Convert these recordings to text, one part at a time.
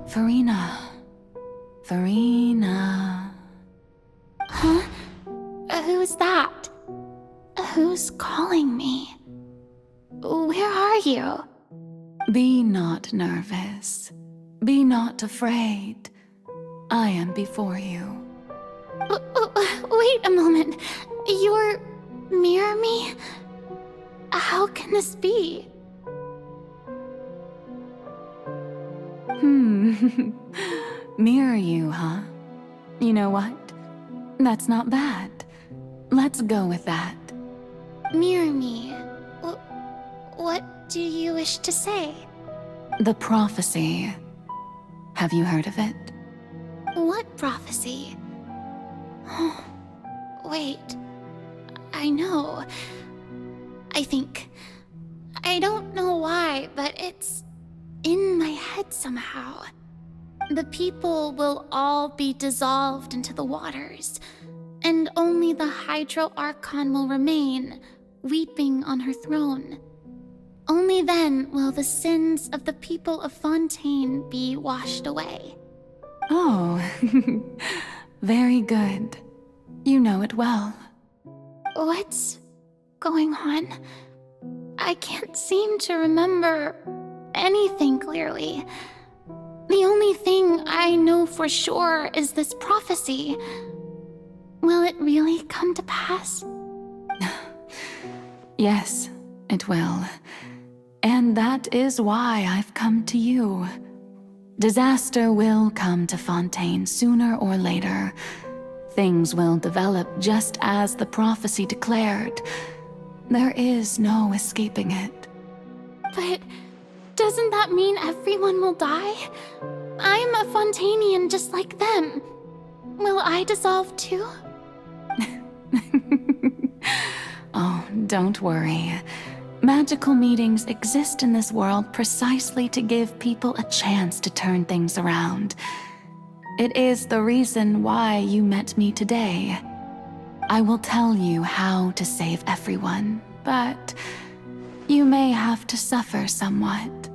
Furina. Furina. Huh? Who's that? Who's calling me? Where are you? Be not nervous. Be not afraid. I am before you. Wait a moment. You're mirror me? How can this be? Mirror you, huh? You know what? That's not bad. Let's go with that. Mirror me? What do you wish to say? The prophecy. Have you heard of it? What prophecy? Wait. I know. I think. I don't know why, but it's in my head somehow. The people will all be dissolved into the waters, and only the Hydro Archon will remain, weeping on her throne. Only then will the sins of the people of Fontaine be washed away. Oh, very good. You know it well. What's going on? I can't seem to remember anything clearly. The only thing I know for sure is this prophecy. Will it really come to pass? Yes, it will. And that is why I've come to you. Disaster will come to Fontaine sooner or later. Things will develop just as the prophecy declared. There is no escaping it. But doesn't that mean everyone will die? I'm a Fontainian just like them. Will I dissolve too? Oh, don't worry. Magical meetings exist in this world precisely to give people a chance to turn things around. It is the reason why you met me today. I will tell you how to save everyone, but you may have to suffer somewhat.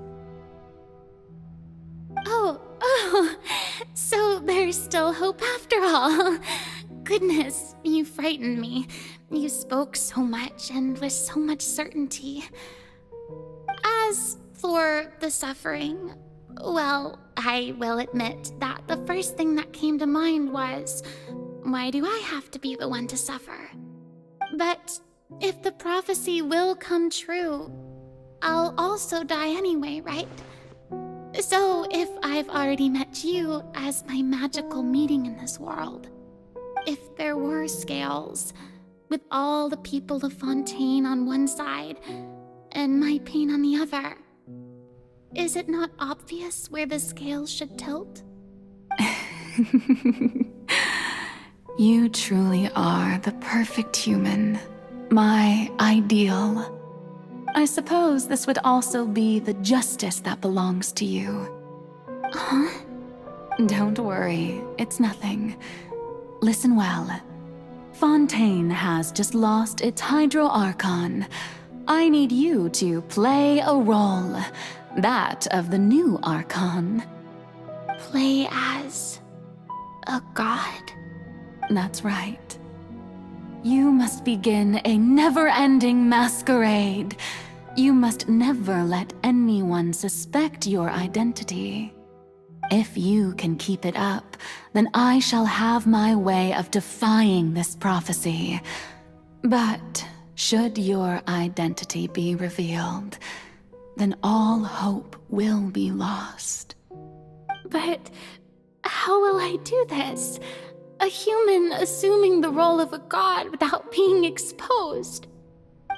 Oh, so there's still hope after all. Goodness, you frightened me. You spoke so much and with so much certainty. As for the suffering, well, I will admit that the first thing that came to mind was, why do I have to be the one to suffer? But if the prophecy will come true, I'll also die anyway, right? So if I've already met you as my magical meeting in this world, if there were scales, with all the people of Fontaine on one side and my pain on the other, is it not obvious where the scales should tilt? You truly are the perfect human, my ideal. I suppose this would also be the justice that belongs to you. Huh? Don't worry, it's nothing. Listen well. Fontaine has just lost its Hydro Archon. I need you to play a role, that of the new Archon. Play as a god? That's right. You must begin a never-ending masquerade. You must never let anyone suspect your identity. If you can keep it up, then I shall have my way of defying this prophecy. But should your identity be revealed, then all hope will be lost. But how will I do this? A human assuming the role of a god without being exposed.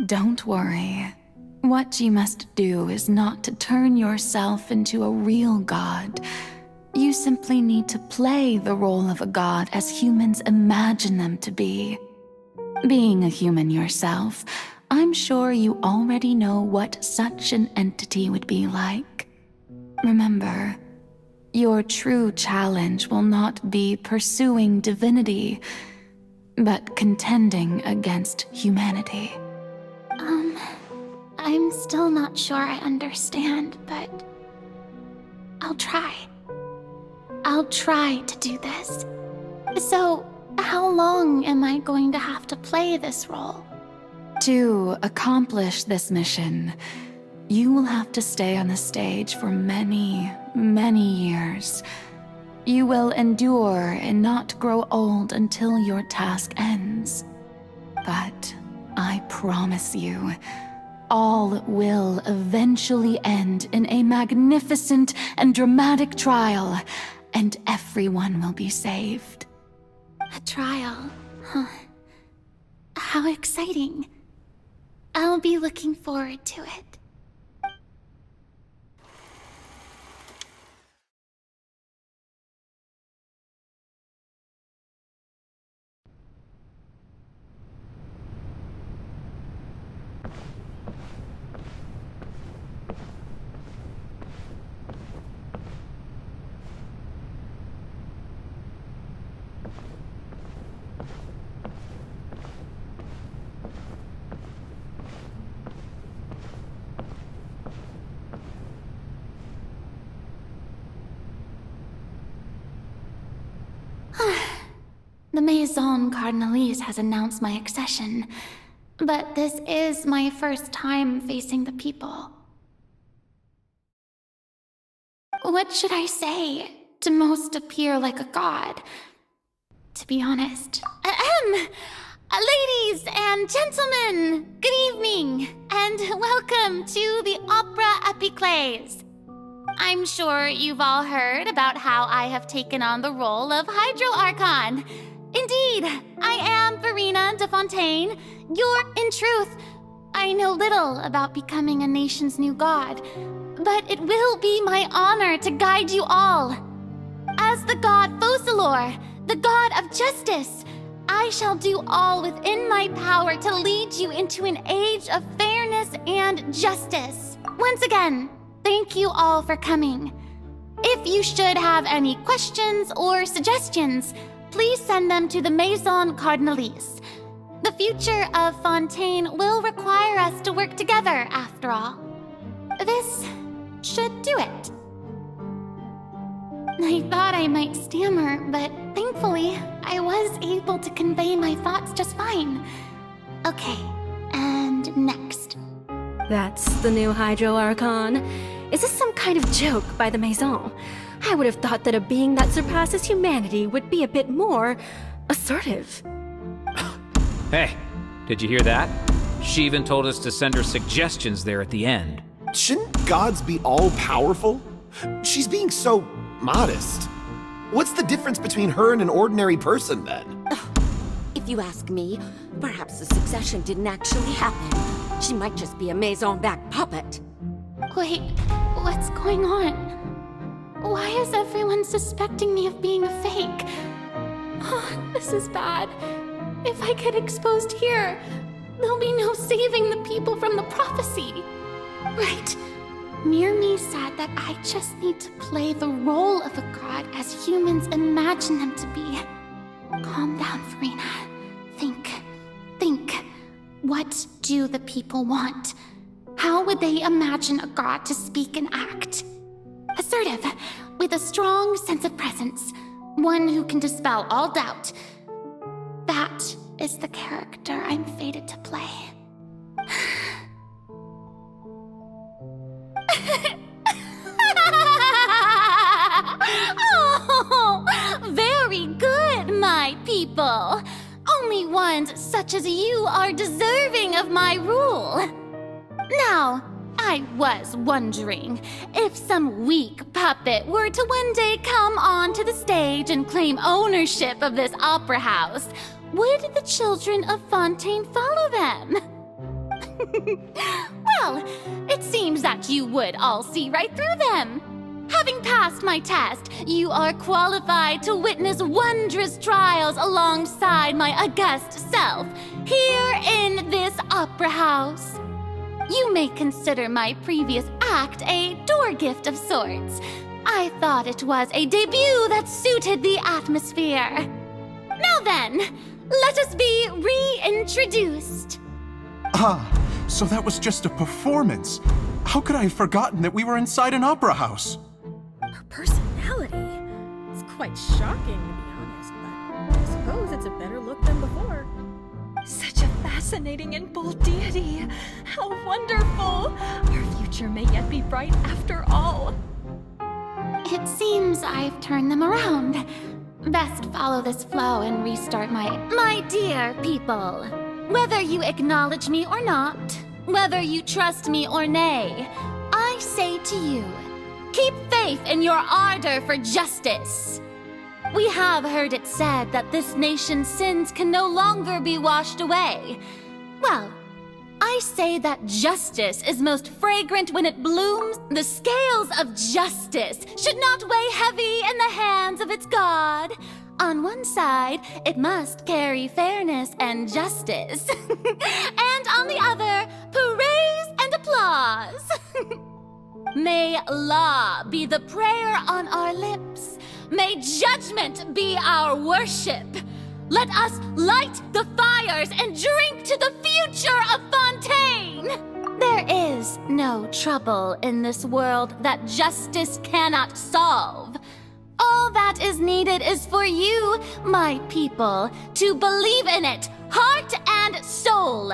Don't worry. What you must do is not to turn yourself into a real god. You simply need to play the role of a god as humans imagine them to be. Being a human yourself, I'm sure you already know what such an entity would be like. Remember, your true challenge will not be pursuing divinity. but contending against humanity. I'm still not sure I understand, but I'll try. I'll try to do this. So, how long am I going to have to play this role? To accomplish this mission, you will have to stay on the stage for many, many years. You will endure and not grow old until your task ends. But I promise you, all will eventually end in a magnificent and dramatic trial, and everyone will be saved. A trial, huh? How exciting. I'll be looking forward to it. The Maison Cardinalise has announced my accession, but this is my first time facing the people. What should I say to most appear like a god? To be honest. Ladies and gentlemen, good evening, and welcome to the Opera Epiclese. I'm sure you've all heard about how I have taken on the role of Hydro Archon. Indeed, I am Furina de Fontaine. In truth, I know little about becoming a nation's new god, but it will be my honor to guide you all. As the god Focalor, the god of justice, I shall do all within my power to lead you into an age of fairness and justice. Once again, thank you all for coming. If you should have any questions or suggestions, please send them to the Maison Cardinalise. The future of Fontaine will require us to work together, after all. This should do it. I thought I might stammer, but thankfully, I was able to convey my thoughts just fine. Okay, and next. That's the new Hydro Archon. Is this some kind of joke by the Maison? I would have thought that a being that surpasses humanity would be a bit more assertive. Hey, did you hear that? She even told us to send her suggestions there at the end. Shouldn't gods be all-powerful? She's being so modest. What's the difference between her and an ordinary person, then? If you ask me, perhaps the succession didn't actually happen. She might just be a Maison-backed puppet. Wait, what's going on? Why is everyone suspecting me of being a fake? Oh, this is bad. If I get exposed here, there'll be no saving the people from the prophecy. Right. Mirmi said that I just need to play the role of a god as humans imagine them to be. Calm down, Furina. Think. What do the people want? How would they imagine a god to speak and act? Assertive, with a strong sense of presence. One who can dispel all doubt. That is the character I'm fated to play. Oh, very good, my people. Only ones such as you are deserving of my rule. Now, I was wondering if some weak puppet were to one day come onto the stage and claim ownership of this opera house, would the children of Fontaine follow them? Well, it seems that you would all see right through them. Having passed my test, you are qualified to witness wondrous trials alongside my august self, here in this opera house. You may consider my previous act a door gift of sorts. I thought it was a debut that suited the atmosphere. Now then, let us be reintroduced. Ah, so that was just a performance. How could I have forgotten that we were inside an opera house? Her personality is quite shocking, to be honest, but I suppose it's a better look than before. Such a fascinating and bold deity. How wonderful! Our future may yet be bright after all. It seems I've turned them around. Best follow this flow and restart my dear people. Whether you acknowledge me or not, whether you trust me or nay, I say to you, keep faith in your ardor for justice. We have heard it said that this nation's sins can no longer be washed away. Well, I say that justice is most fragrant when it blooms. The scales of justice should not weigh heavy in the hands of its God. On one side, it must carry fairness and justice. And on the other, praise and applause. May law be the prayer on our lips. May judgment be our worship. Let us light the fires and drink to the future of Fontaine! There is no trouble in this world that justice cannot solve. All that is needed is for you, my people, to believe in it, heart and soul.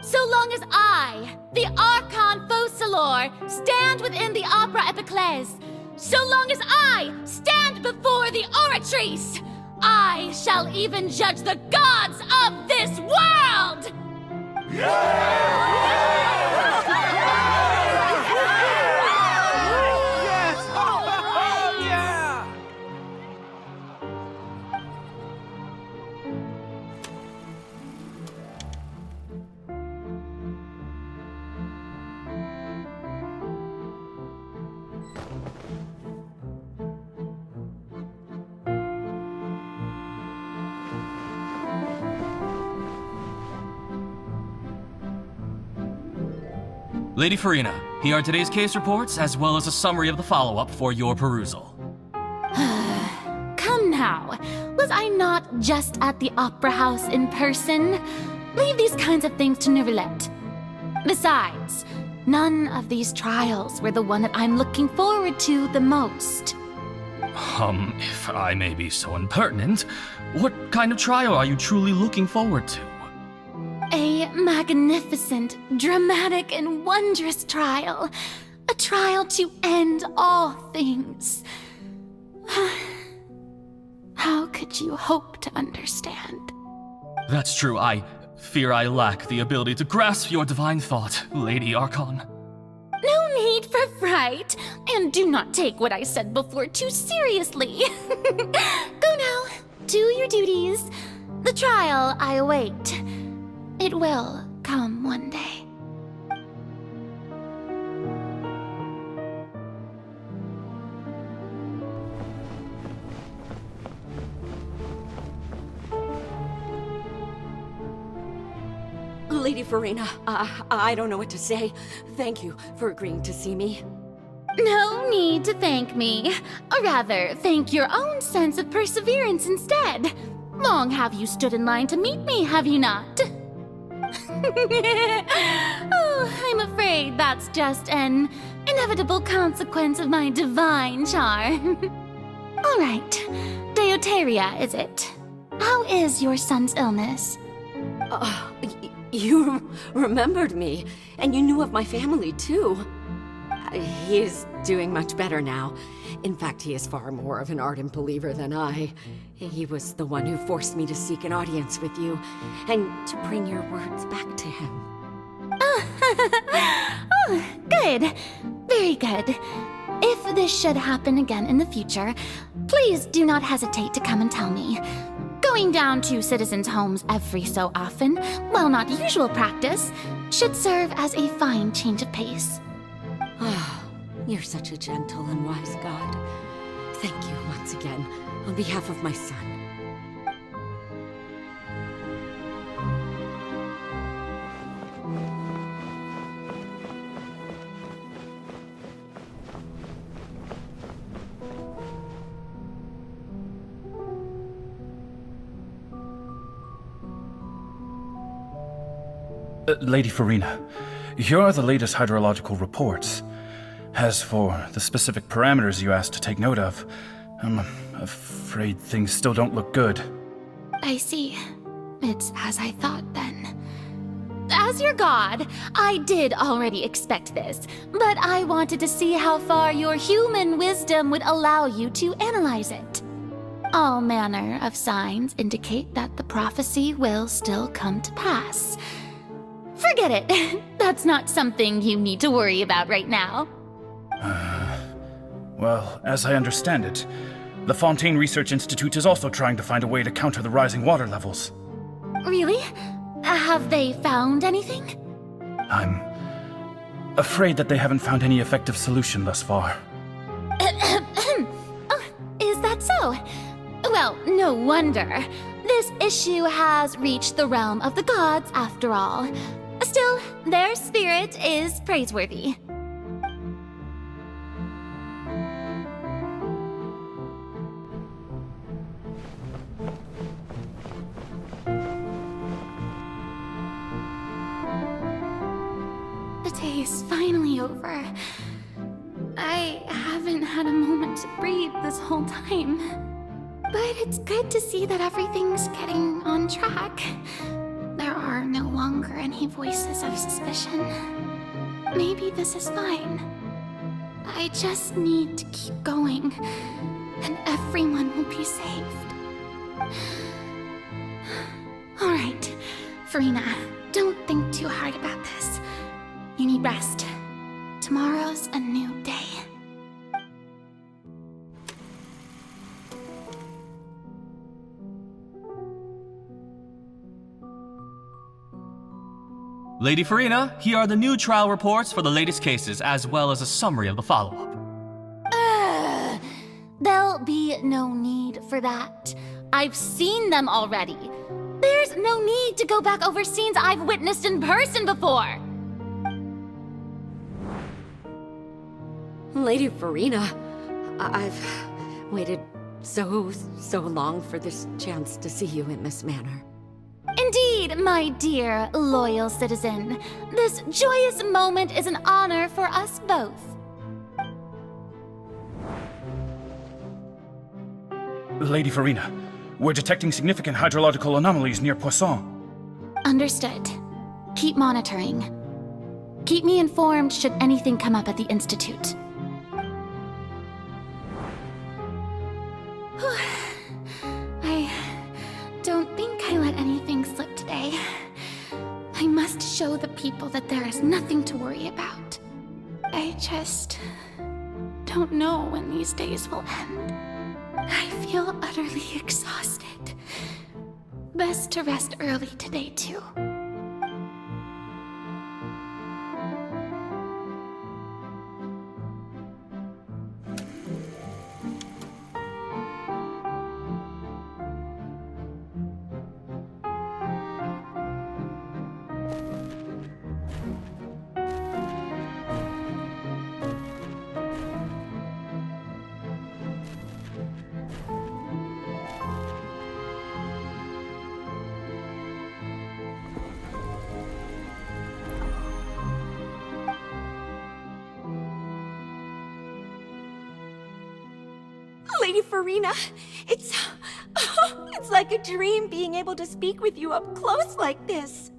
So long as I, the Archon Focalor, stand within the Opera Epiclese, so long as I stand before the Oratrice, I shall even judge the gods of this world! Lady Furina, here are today's case reports, as well as a summary of the follow-up for your perusal. Come now, was I not just at the Opera House in person? Leave these kinds of things to Neuvillette. Besides, none of these trials were the one that I'm looking forward to the most. If I may be so impertinent, what kind of trial are you truly looking forward to? A magnificent, dramatic, and wondrous trial. A trial to end all things. How could you hope to understand? That's true. I fear I lack the ability to grasp your divine thought, Lady Archon. No need for fright, and do not take what I said before too seriously. Go now, do your duties. The trial I await. It will come one day. Lady Furina, I don't know what to say. Thank you for agreeing to see me. No need to thank me. Or rather, thank your own sense of perseverance instead. Long have you stood in line to meet me, have you not? Oh, I'm afraid that's just an inevitable consequence of my divine charm. All right, Deoteria, is it? How is your son's illness? You remembered me, and you knew of my family, too. He is doing much better now. In fact, he is far more of an ardent believer than I. He was the one who forced me to seek an audience with you, and to bring your words back to him. Oh, good. Very good. If this should happen again in the future, please do not hesitate to come and tell me. Going down to citizens' homes every so often, while not usual practice, should serve as a fine change of pace. Ah, you're such a gentle and wise god. Thank you once again, on behalf of my son. Lady Furina, here are the latest hydrological reports. As for the specific parameters you asked to take note of, I'm afraid things still don't look good. I see. It's as I thought then. As your god, I did already expect this, but I wanted to see how far your human wisdom would allow you to analyze it. All manner of signs indicate that the prophecy will still come to pass. Forget it. That's not something you need to worry about right now. Well, as I understand it, the Fontaine Research Institute is also trying to find a way to counter the rising water levels. Really? Have they found anything? I'm afraid that they haven't found any effective solution thus far. Oh, is that so? Well, no wonder. This issue has reached the realm of the gods, after all. Still, their spirit is praiseworthy. The day is finally over. I haven't had a moment to breathe this whole time. But it's good to see that everything's getting on track. There are no longer any voices of suspicion. Maybe this is fine. I just need to keep going, and everyone will be saved. Alright, Furina, don't think too hard about this. You need rest. Tomorrow's a new day. Lady Furina, here are the new trial reports for the latest cases, as well as a summary of the follow-up. There'll be no need for that. I've seen them already. There's no need to go back over scenes I've witnessed in person before. Lady Furina, I've waited so long for this chance to see you in this manner. Indeed, my dear, loyal citizen. This joyous moment is an honor for us both. Lady Furina, we're detecting significant hydrological anomalies near Poisson. Understood. Keep monitoring. Keep me informed should anything come up at the Institute. I don't think I let anything slip today. I must show the people that there is nothing to worry about. I just don't know when these days will end. I feel utterly exhausted. Best to rest early today, too. Lady Furina, it's like a dream being able to speak with you up close like this.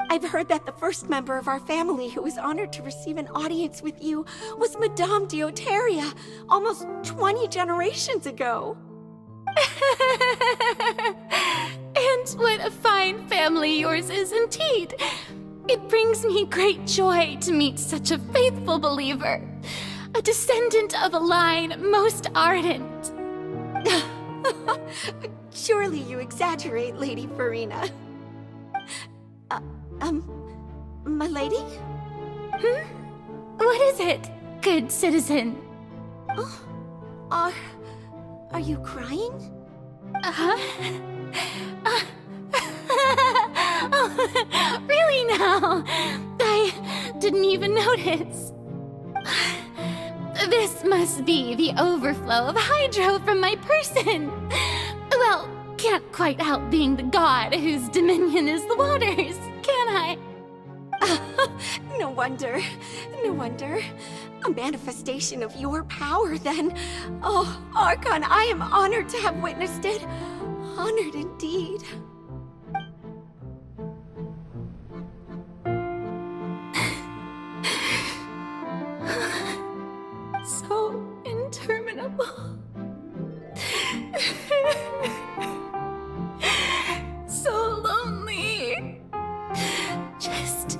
I've heard that the first member of our family who was honored to receive an audience with you was Madame Dioteria, almost 20 generations ago. And what a fine family yours is indeed. It brings me great joy to meet such a faithful believer. A descendant of a line most ardent. Surely you exaggerate, Lady Furina. My lady? What is it, good citizen? Are you crying? Oh, really now? I didn't even notice. This must be the overflow of hydro from my person. Well, can't quite help being the god whose dominion is the waters, can I? No wonder. No wonder. A manifestation of your power, then. Oh, Archon, I am honored to have witnessed it. Honored indeed. So interminable. So lonely. Just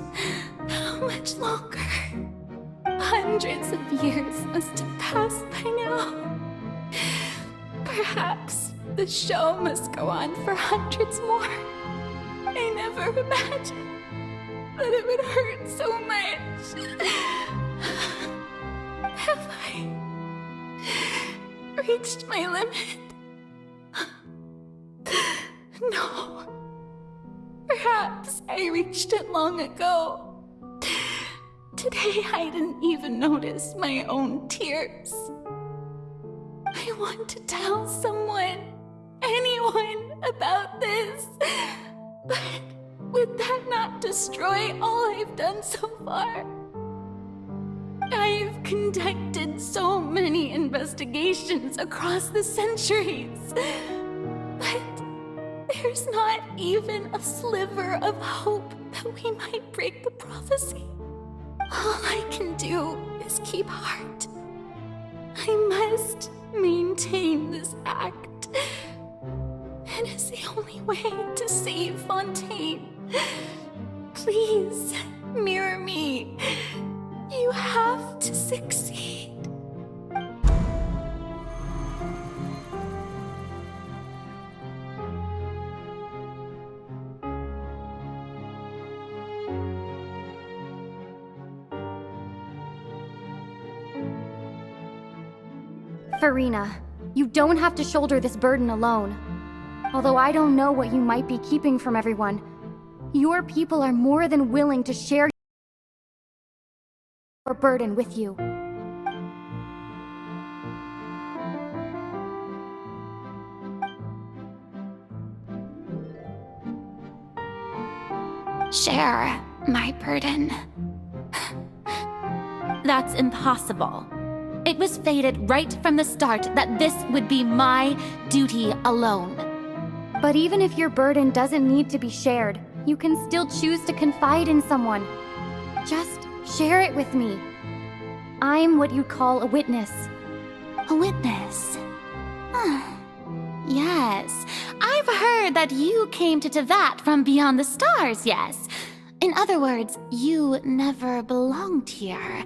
how much longer? Hundreds of years must have passed by now. Perhaps the show must go on for hundreds more. I never imagined that it would hurt so much. Have I reached my limit? No. Perhaps I reached it long ago. Today I didn't even notice my own tears. I want to tell someone, anyone, about this. But would that not destroy all I've done so far? I've conducted so many investigations across the centuries. But there's not even a sliver of hope that we might break the prophecy. All I can do is keep heart. I must maintain this act. It is the only way to save Fontaine. Please, mirror me. You have to succeed. Furina, you don't have to shoulder this burden alone. Although I don't know what you might be keeping from everyone, your people are more than willing to share your burden with you. Share my burden. That's impossible. It was fated right from the start that this would be my duty alone. But even if your burden doesn't need to be shared, you can still choose to confide in someone. Just share it with me. I'm what you'd call a witness. A witness? Yes, I've heard that you came to Tevat from beyond the stars, yes. In other words, you never belonged here.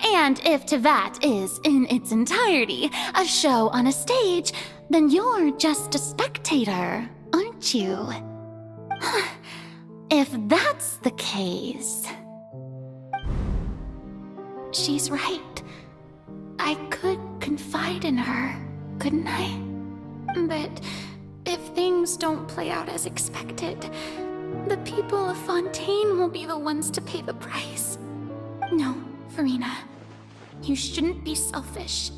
And if Tevat is, in its entirety, a show on a stage, then you're just a spectator, aren't you? If that's the case... She's right. I could confide in her, couldn't I? But if things don't play out as expected, the people of Fontaine will be the ones to pay the price. No, Furina, you shouldn't be selfish.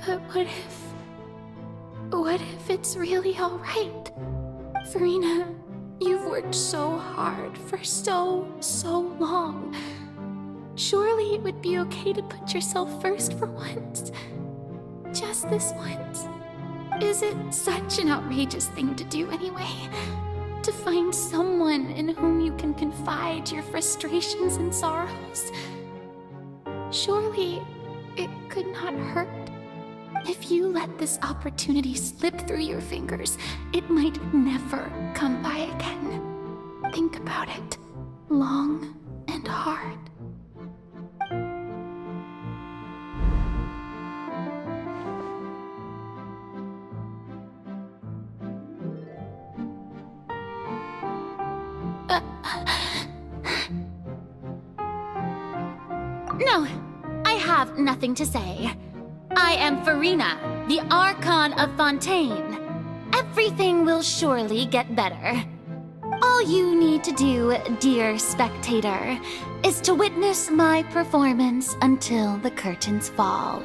But what if it's really all right? Furina, you've worked so hard for so long. Surely it would be okay to put yourself first for once. Just this once. Is it such an outrageous thing to do anyway? To find someone in whom you can confide your frustrations and sorrows? Surely it could not hurt. If you let this opportunity slip through your fingers, it might never come by again. Think about it long and hard. No, I have nothing to say. I am Furina, the Archon of Fontaine. Everything will surely get better. All you need to do, dear spectator, is to witness my performance until the curtains fall.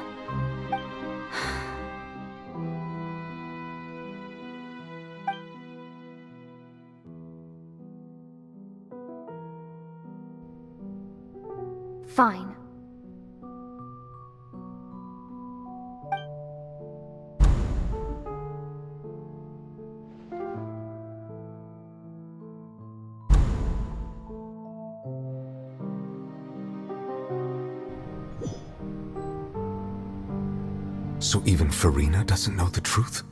Fine. So even Furina doesn't know the truth?